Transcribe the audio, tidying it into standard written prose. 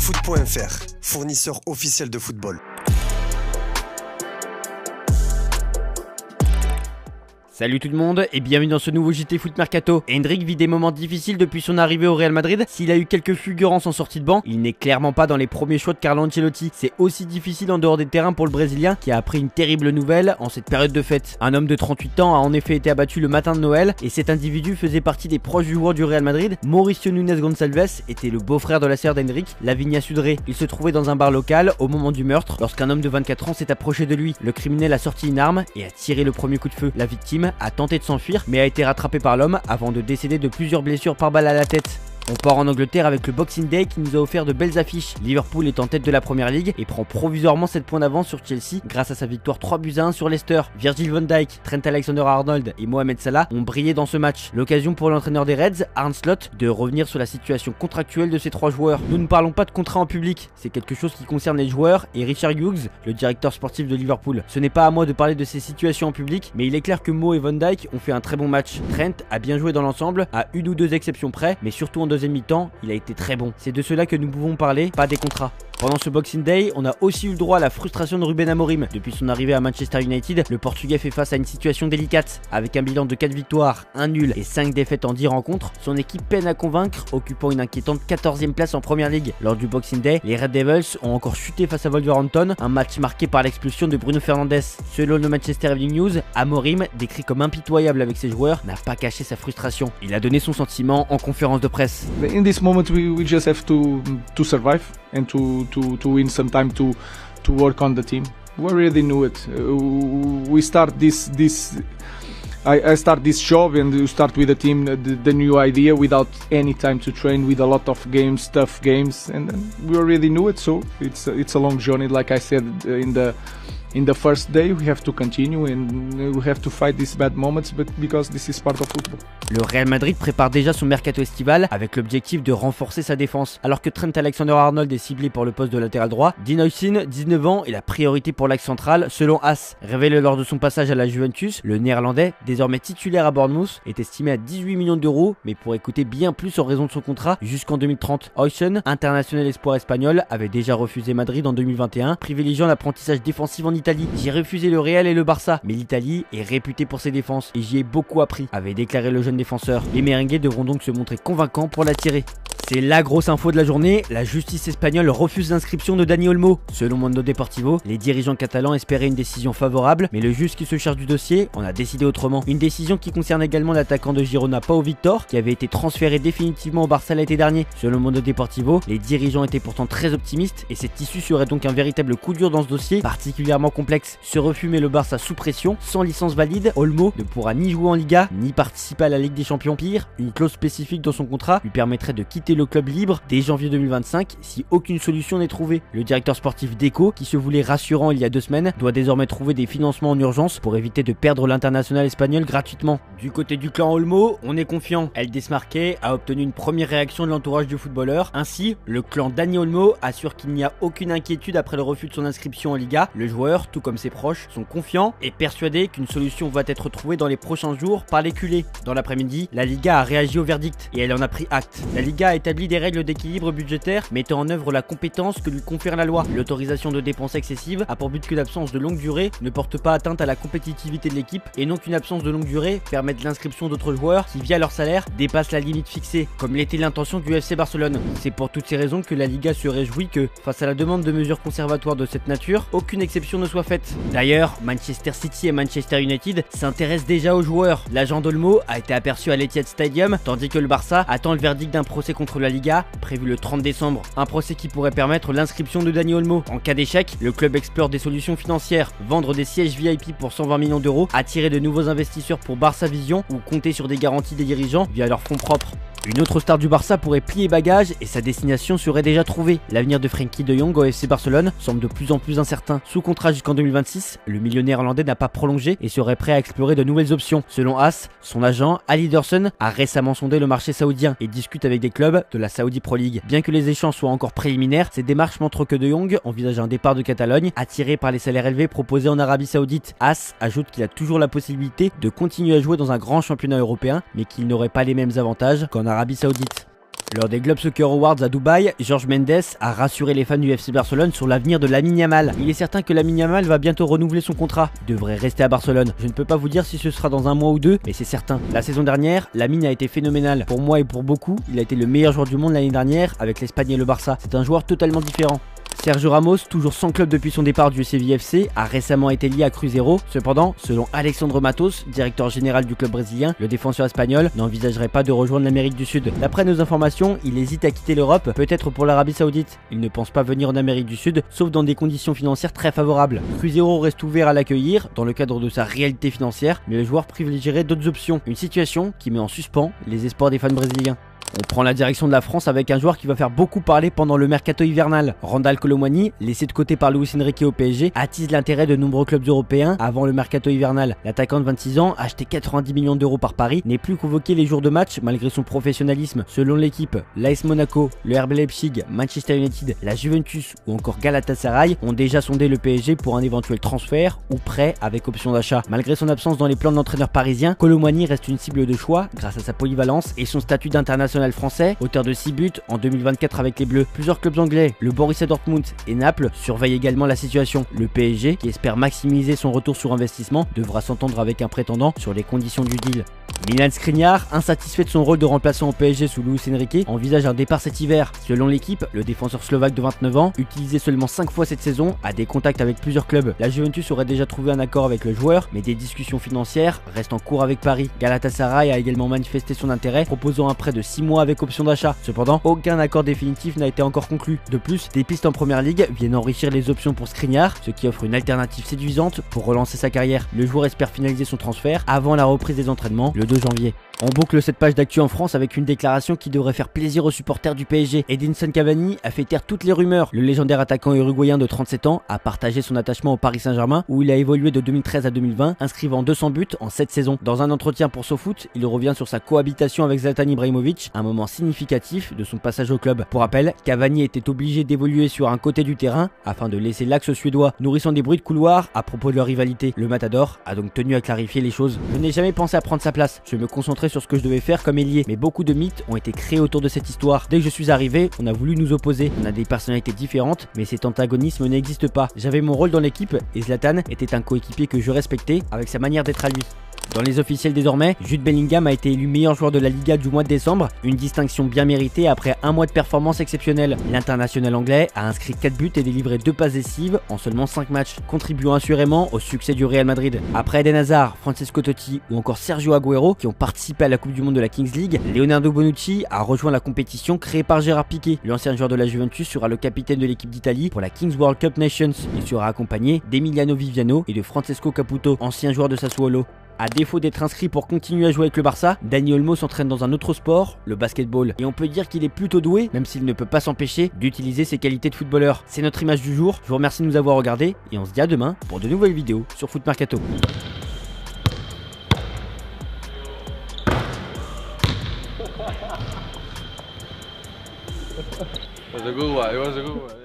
Foot.fr, fournisseur officiel de football. Salut tout le monde et bienvenue dans ce nouveau JT Foot Mercato. Endrick vit des moments difficiles depuis son arrivée au Real Madrid. S'il a eu quelques fulgurances en sortie de banc, il n'est clairement pas dans les premiers choix de Carlo Ancelotti. C'est aussi difficile en dehors des terrains pour le Brésilien qui a appris une terrible nouvelle en cette période de fête. Un homme de 38 ans a en effet été abattu le matin de Noël et cet individu faisait partie des proches du joueur du Real Madrid. Mauricio Núñez Gonçalves était le beau-frère de la sœur d'Endrick, Lavagna Sudré. Il se trouvait dans un bar local au moment du meurtre lorsqu'un homme de 24 ans s'est approché de lui. Le criminel a sorti une arme et a tiré le premier coup de feu. La victime a tenté de s'enfuir mais a été rattrapé par l'homme avant de décéder de plusieurs blessures par balle à la tête. On part en Angleterre avec le Boxing Day qui nous a offert de belles affiches. Liverpool est en tête de la première ligue et prend provisoirement 7 points d'avance sur Chelsea grâce à sa victoire 3-1 sur Leicester. Virgil van Dijk, Trent Alexander-Arnold et Mohamed Salah ont brillé dans ce match. L'occasion pour l'entraîneur des Reds, Arne Slot, de revenir sur la situation contractuelle de ces 3 joueurs. Nous ne parlons pas de contrat en public, c'est quelque chose qui concerne les joueurs et Richard Hughes, le directeur sportif de Liverpool. Ce n'est pas à moi de parler de ces situations en public, mais il est clair que Mo et Van Dijk ont fait un très bon match. Trent a bien joué dans l'ensemble, à une ou deux exceptions près, mais surtout en deuxième mi-temps, il a été très bon. C'est de cela que nous pouvons parler, pas des contrats. Pendant ce Boxing Day, on a aussi eu le droit à la frustration de Ruben Amorim. Depuis son arrivée à Manchester United, le Portugais fait face à une situation délicate. Avec un bilan de 4 victoires, 1 nul et 5 défaites en 10 rencontres, son équipe peine à convaincre, occupant une inquiétante 14e place en Première Ligue. Lors du Boxing Day, les Red Devils ont encore chuté face à Wolverhampton, un match marqué par l'expulsion de Bruno Fernandes. Selon le Manchester Evening News, Amorim, décrit comme impitoyable avec ses joueurs, n'a pas caché sa frustration. Il a donné son sentiment en conférence de presse. In this moment we just have to survive and to win some time to work on the team. We already knew it. We start this I start this job and you start with the team the new idea without any time to train, with a lot of games, tough games, and we already knew it. So it's a long journey, like I said in the first day. We have to continue and we have to fight these bad moments, but because this is part of football. Le Real Madrid prépare déjà son mercato estival avec l'objectif de renforcer sa défense. Alors que Trent Alexander-Arnold est ciblé pour le poste de latéral droit, Dean Huijsen, 19 ans, est la priorité pour l'axe central selon AS. Révélé lors de son passage à la Juventus, le néerlandais, désormais titulaire à Bournemouth, est estimé à 18 millions d'euros mais pourrait coûter bien plus en raison de son contrat jusqu'en 2030. Huijsen, international espoir espagnol, avait déjà refusé Madrid en 2021, privilégiant l'apprentissage défensif en Italie. J'ai refusé le Real et le Barça, mais l'Italie est réputée pour ses défenses et j'y ai beaucoup appris, avait déclaré le jeune défenseur. Les merengues devront donc se montrer convaincants pour l'attirer. C'est la grosse info de la journée, la justice espagnole refuse l'inscription de Dani Olmo. Selon Mundo Deportivo, les dirigeants catalans espéraient une décision favorable, mais le juge qui se charge du dossier en a décidé autrement. Une décision qui concerne également l'attaquant de Girona Pau Victor, qui avait été transféré définitivement au Barça l'été dernier. Selon Mundo Deportivo, les dirigeants étaient pourtant très optimistes et cette issue serait donc un véritable coup dur dans ce dossier particulièrement complexe. Ce refus met le Barça sous pression, sans licence valide, Olmo ne pourra ni jouer en Liga, ni participer à la Ligue des Champions. Pire, une clause spécifique dans son contrat lui permettrait de quitter le club libre dès janvier 2025 si aucune solution n'est trouvée. Le directeur sportif Deco, qui se voulait rassurant il y a 2 semaines, doit désormais trouver des financements en urgence pour éviter de perdre l'international espagnol gratuitement. Du côté du clan Olmo, on est confiant. El Desmarque a obtenu une première réaction de l'entourage du footballeur. Ainsi, le clan Dani Olmo assure qu'il n'y a aucune inquiétude après le refus de son inscription en Liga. Le joueur, tout comme ses proches, sont confiants et persuadés qu'une solution va être trouvée dans les prochains jours par les culés. Dans l'après-midi, la Liga a réagi au verdict et elle en a pris acte. La Liga a établi des règles d'équilibre budgétaire mettant en œuvre la compétence que lui confère la loi. L'autorisation de dépenses excessives a pour but que l'absence de longue durée ne porte pas atteinte à la compétitivité de l'équipe et non qu'une absence de longue durée permette l'inscription d'autres joueurs qui, via leur salaire, dépassent la limite fixée, comme l'était l'intention du FC Barcelone. C'est pour toutes ces raisons que la Liga se réjouit que, face à la demande de mesures conservatoires de cette nature, aucune exception ne soit faite. D'ailleurs, Manchester City et Manchester United s'intéressent déjà aux joueurs. L'agent d'Olmo a été aperçu à l'Etihad Stadium, tandis que le Barça attend le verdict d'un procès contre la Liga, prévu le 30 décembre. Un procès qui pourrait permettre l'inscription de Dani Olmo. En cas d'échec, le club explore des solutions financières, vendre des sièges VIP pour 120 millions d'euros, attirer de nouveaux investisseurs pour Barça Vision ou compter sur des garanties des dirigeants via leurs fonds propres. Une autre star du Barça pourrait plier bagages et sa destination serait déjà trouvée. L'avenir de Frenkie de Jong au FC Barcelone semble de plus en plus incertain. Sous contrat jusqu'en 2026, le millionnaire hollandais n'a pas prolongé et serait prêt à explorer de nouvelles options. Selon AS, son agent, Ali Derson, a récemment sondé le marché saoudien et discute avec des clubs de la Saudi Pro League. Bien que les échanges soient encore préliminaires, ces démarches montrent que de Jong envisage un départ de Catalogne, attiré par les salaires élevés proposés en Arabie Saoudite. AS ajoute qu'il a toujours la possibilité de continuer à jouer dans un grand championnat européen, mais qu'il n'aurait pas les mêmes avantages qu'en Arabie Saoudite. Lors des Globe Soccer Awards à Dubaï, Jorge Mendes a rassuré les fans du FC Barcelone sur l'avenir de Lamine Yamal. Il est certain que Lamine Yamal va bientôt renouveler son contrat. Il devrait rester à Barcelone. Je ne peux pas vous dire si ce sera dans un mois ou deux, mais c'est certain. La saison dernière, Lamine a été phénoménal. Pour moi et pour beaucoup, il a été le meilleur joueur du monde l'année dernière avec l'Espagne et le Barça. C'est un joueur totalement différent. Sergio Ramos, toujours sans club depuis son départ du Sevilla FC, a récemment été lié à Cruzeiro. Cependant, selon Alexandre Matos, directeur général du club brésilien, le défenseur espagnol n'envisagerait pas de rejoindre l'Amérique du Sud. D'après nos informations, il hésite à quitter l'Europe, peut-être pour l'Arabie Saoudite. Il ne pense pas venir en Amérique du Sud, sauf dans des conditions financières très favorables. Cruzeiro reste ouvert à l'accueillir, dans le cadre de sa réalité financière, mais le joueur privilégierait d'autres options. Une situation qui met en suspens les espoirs des fans brésiliens. On prend la direction de la France avec un joueur qui va faire beaucoup parler pendant le mercato hivernal. Randal Kolo Muani, laissé de côté par Luis Enrique au PSG, attise l'intérêt de nombreux clubs européens avant le mercato hivernal. L'attaquant de 26 ans, acheté 90 millions d'euros par Paris, n'est plus convoqué les jours de match malgré son professionnalisme. Selon l'équipe, l'AS Monaco, le RB Leipzig, Manchester United, la Juventus ou encore Galatasaray ont déjà sondé le PSG pour un éventuel transfert ou prêt avec option d'achat. Malgré son absence dans les plans de l'entraîneur parisien, Kolo Muani reste une cible de choix grâce à sa polyvalence et son statut d'international français, auteur de 6 buts en 2024 avec les Bleus. Plusieurs clubs anglais, le Borussia Dortmund et Naples, surveillent également la situation. Le PSG, qui espère maximiser son retour sur investissement, devra s'entendre avec un prétendant sur les conditions du deal. Milan Skriniar, insatisfait de son rôle de remplaçant au PSG sous Luis Enrique, envisage un départ cet hiver. Selon l'équipe, le défenseur slovaque de 29 ans, utilisé seulement 5 fois cette saison, a des contacts avec plusieurs clubs. La Juventus aurait déjà trouvé un accord avec le joueur, mais des discussions financières restent en cours avec Paris. Galatasaray a également manifesté son intérêt, proposant un prêt de 6 mois avec option d'achat. Cependant, aucun accord définitif n'a été encore conclu. De plus, des pistes en première ligue viennent enrichir les options pour Skriniar, ce qui offre une alternative séduisante pour relancer sa carrière. Le joueur espère finaliser son transfert avant la reprise des entraînements le 2 janvier. On boucle cette page d'actu en France avec une déclaration qui devrait faire plaisir aux supporters du PSG. Edinson Cavani a fait taire toutes les rumeurs. Le légendaire attaquant uruguayen de 37 ans a partagé son attachement au Paris Saint-Germain où il a évolué de 2013 à 2020, inscrivant 200 buts en 7 saisons. Dans un entretien pour SoFoot, il revient sur sa cohabitation avec Zlatan Ibrahimovic, un moment significatif de son passage au club. Pour rappel, Cavani était obligé d'évoluer sur un côté du terrain afin de laisser l'axe suédois, nourrissant des bruits de couloir à propos de leur rivalité. Le Matador a donc tenu à clarifier les choses. Je n'ai jamais pensé à prendre sa place. Je me concentrais sur ce que je devais faire comme ailier, mais beaucoup de mythes ont été créés autour de cette histoire. Dès que je suis arrivé, on a voulu nous opposer. On a des personnalités différentes, mais cet antagonisme n'existe pas. J'avais mon rôle dans l'équipe et Zlatan était un coéquipier que je respectais avec sa manière d'être à lui. Dans les officiels désormais, Jude Bellingham a été élu meilleur joueur de la Liga du mois de décembre, une distinction bien méritée après un mois de performance exceptionnelle. L'international anglais a inscrit 4 buts et délivré 2 passes décisives en seulement 5 matchs, contribuant assurément au succès du Real Madrid. Après Eden Hazard, Francesco Totti ou encore Sergio Agüero qui ont participé à la Coupe du Monde de la Kings League, Leonardo Bonucci a rejoint la compétition créée par Gérard Piqué. L'ancien joueur de la Juventus sera le capitaine de l'équipe d'Italie pour la Kings World Cup Nations. Il sera accompagné d'Emiliano Viviano et de Francesco Caputo, ancien joueur de Sassuolo. À défaut d'être inscrit pour continuer à jouer avec le Barça, Dani Olmo s'entraîne dans un autre sport, le basketball. Et on peut dire qu'il est plutôt doué, même s'il ne peut pas s'empêcher d'utiliser ses qualités de footballeur. C'est notre image du jour, je vous remercie de nous avoir regardés et on se dit à demain pour de nouvelles vidéos sur Foot Mercato. It was a good one.